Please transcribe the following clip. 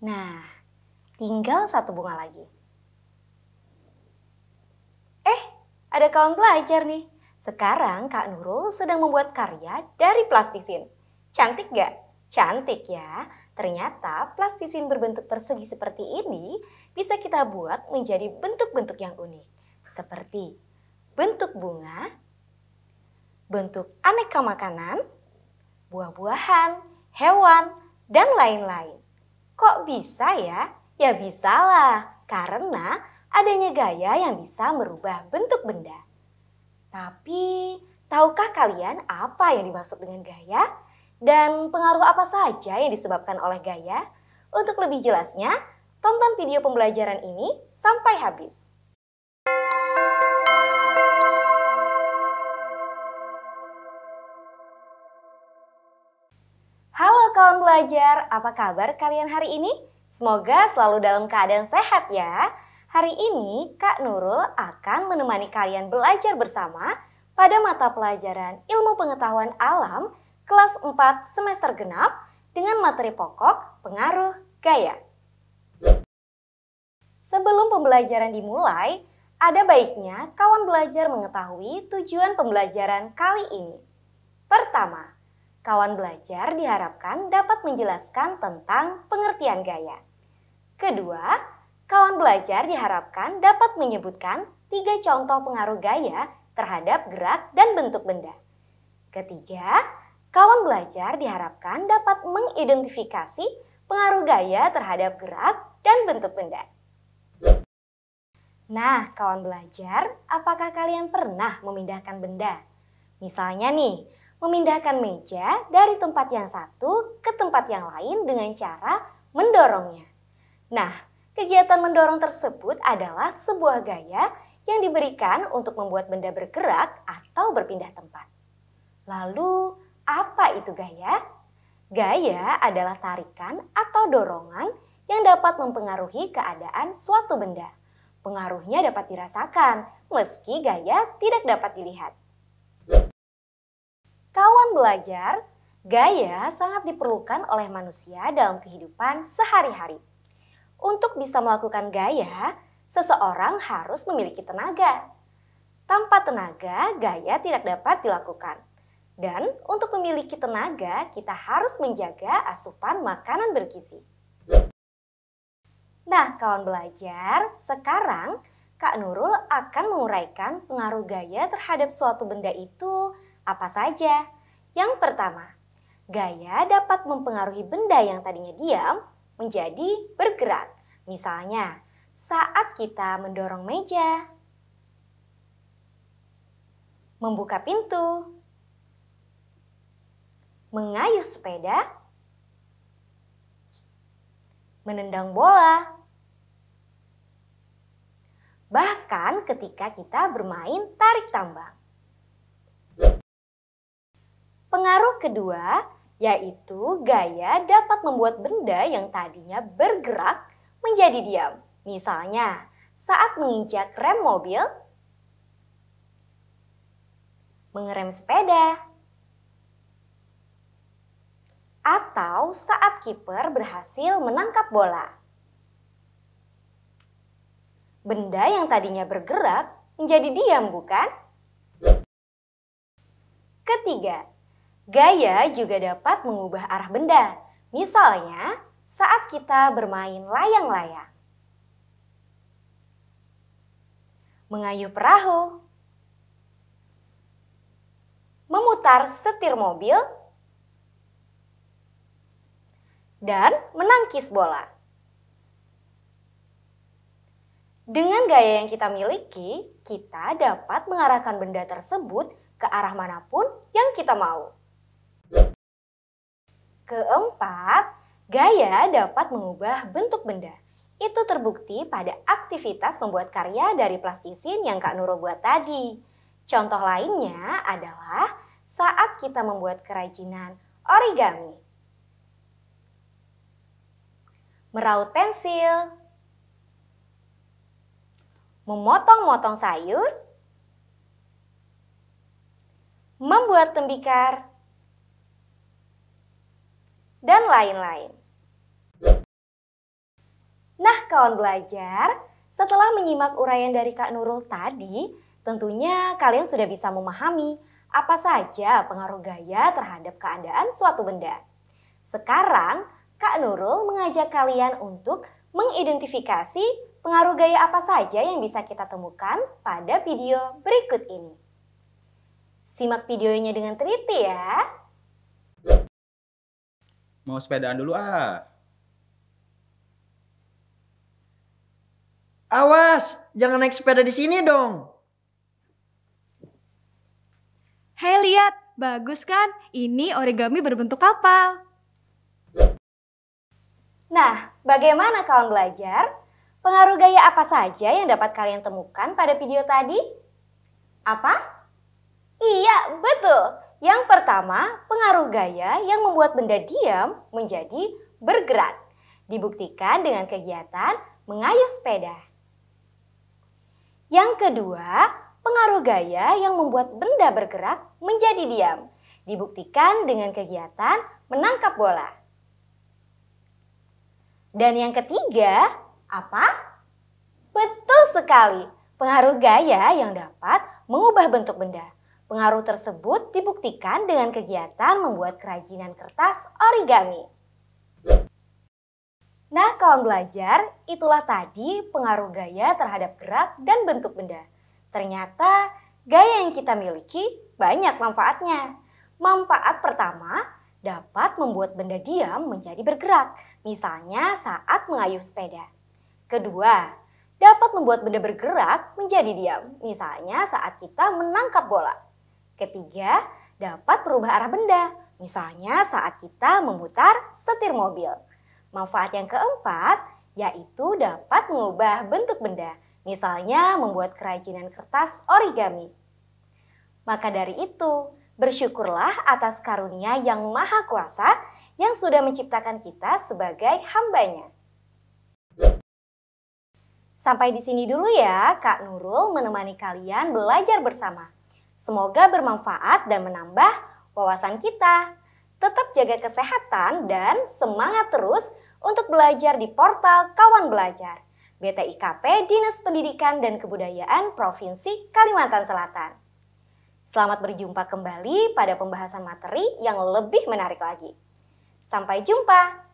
Nah, tinggal satu bunga lagi. Ada kawan belajar nih. Sekarang Kak Nurul sedang membuat karya dari plastisin. Cantik gak? Cantik ya. Ternyata plastisin berbentuk persegi seperti ini bisa kita buat menjadi bentuk-bentuk yang unik. Seperti bentuk bunga, bentuk aneka makanan, buah-buahan, hewan, dan lain-lain. Kok bisa ya? Ya bisalah, karena adanya gaya yang bisa merubah bentuk benda. Tapi, tahukah kalian apa yang dimaksud dengan gaya? Dan pengaruh apa saja yang disebabkan oleh gaya? Untuk lebih jelasnya, tonton video pembelajaran ini sampai habis. Halo kawan belajar, apa kabar kalian hari ini? Semoga selalu dalam keadaan sehat ya. Hari ini Kak Nurul akan menemani kalian belajar bersama pada mata pelajaran Ilmu Pengetahuan Alam kelas 4 semester genap dengan materi pokok pengaruh gaya. Sebelum pembelajaran dimulai, ada baiknya kawan belajar mengetahui tujuan pembelajaran kali ini. Pertama, kawan belajar diharapkan dapat menjelaskan tentang pengertian gaya. Kedua, kawan belajar diharapkan dapat menyebutkan 3 contoh pengaruh gaya terhadap gerak dan bentuk benda. Ketiga, kawan belajar diharapkan dapat mengidentifikasi pengaruh gaya terhadap gerak dan bentuk benda. Nah, kawan belajar, apakah kalian pernah memindahkan benda? Misalnya nih, memindahkan meja dari tempat yang satu ke tempat yang lain dengan cara mendorongnya. Nah, kegiatan mendorong tersebut adalah sebuah gaya yang diberikan untuk membuat benda bergerak atau berpindah tempat. Lalu, apa itu gaya? Gaya adalah tarikan atau dorongan yang dapat mempengaruhi keadaan suatu benda. Pengaruhnya dapat dirasakan, meski gaya tidak dapat dilihat. Kawan belajar, gaya sangat diperlukan oleh manusia dalam kehidupan sehari-hari. Untuk bisa melakukan gaya, seseorang harus memiliki tenaga. Tanpa tenaga, gaya tidak dapat dilakukan. Dan untuk memiliki tenaga, kita harus menjaga asupan makanan bergizi. Nah, kawan belajar, sekarang Kak Nurul akan menguraikan pengaruh gaya terhadap suatu benda itu apa saja. Yang pertama, gaya dapat mempengaruhi benda yang tadinya diam menjadi bergerak. Misalnya, saat kita mendorong meja, membuka pintu, mengayuh sepeda, menendang bola, bahkan ketika kita bermain tarik tambang. Pengaruh kedua yaitu gaya dapat membuat benda yang tadinya bergerak menjadi diam. Misalnya, saat menginjak rem mobil, mengerem sepeda, atau saat kiper berhasil menangkap bola. Benda yang tadinya bergerak menjadi diam, bukan? Ketiga, gaya juga dapat mengubah arah benda. Misalnya, saat kita bermain layang-layang, mengayuh perahu, memutar setir mobil, dan menangkis bola. Dengan gaya yang kita miliki, kita dapat mengarahkan benda tersebut ke arah manapun yang kita mau. Keempat, gaya dapat mengubah bentuk benda. Itu terbukti pada aktivitas membuat karya dari plastisin yang Kak Nurul buat tadi. Contoh lainnya adalah saat kita membuat kerajinan origami, meraut pensil, memotong-motong sayur, membuat tembikar, dan lain-lain. Nah, kawan belajar, setelah menyimak uraian dari Kak Nurul tadi, tentunya kalian sudah bisa memahami apa saja pengaruh gaya terhadap keadaan suatu benda. Sekarang, Kak Nurul mengajak kalian untuk mengidentifikasi pengaruh gaya apa saja yang bisa kita temukan pada video berikut ini. Simak videonya dengan teliti ya. Mau sepedaan dulu ah. Awas, jangan naik sepeda di sini dong. Hei lihat, bagus kan? Ini origami berbentuk kapal. Nah, bagaimana kawan belajar? Pengaruh gaya apa saja yang dapat kalian temukan pada video tadi? Apa? Iya, betul. Yang pertama, pengaruh gaya yang membuat benda diam menjadi bergerak. Dibuktikan dengan kegiatan mengayuh sepeda. Yang kedua, pengaruh gaya yang membuat benda bergerak menjadi diam. Dibuktikan dengan kegiatan menangkap bola. Dan yang ketiga, apa? Betul sekali, pengaruh gaya yang dapat mengubah bentuk benda. Pengaruh tersebut dibuktikan dengan kegiatan membuat kerajinan kertas origami. Nah, kawan belajar, itulah tadi pengaruh gaya terhadap gerak dan bentuk benda. Ternyata gaya yang kita miliki banyak manfaatnya. Manfaat pertama, dapat membuat benda diam menjadi bergerak, misalnya saat mengayuh sepeda. Kedua, dapat membuat benda bergerak menjadi diam, misalnya saat kita menangkap bola. Ketiga, dapat merubah arah benda, misalnya saat kita memutar setir mobil. Manfaat yang keempat, yaitu dapat mengubah bentuk benda, misalnya membuat kerajinan kertas origami. Maka dari itu, bersyukurlah atas karunia yang maha kuasa yang sudah menciptakan kita sebagai hambanya. Sampai di sini dulu ya, Kak Nurul menemani kalian belajar bersama. Semoga bermanfaat dan menambah wawasan kita. Tetap jaga kesehatan dan semangat terus untuk belajar di portal Kawan Belajar, BTIKP Dinas Pendidikan dan Kebudayaan Provinsi Kalimantan Selatan. Selamat berjumpa kembali pada pembahasan materi yang lebih menarik lagi. Sampai jumpa!